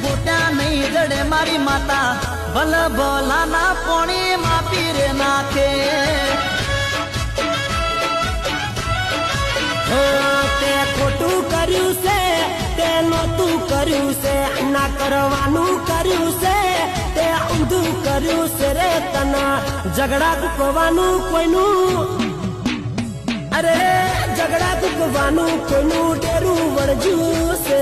गोट्या नहीं जड़े मारी माता भल भोला ना पोणी मापी रे नाखे ते खोटू कर्यु से ते नोतू कर्यु से ना करवानू कर्यु से ते ऊंधू कर्यु से रे तना झगड़ा कुकवानू कोईनू अरे झगड़ा कुकवानू कोईनू डेरू वड़जू से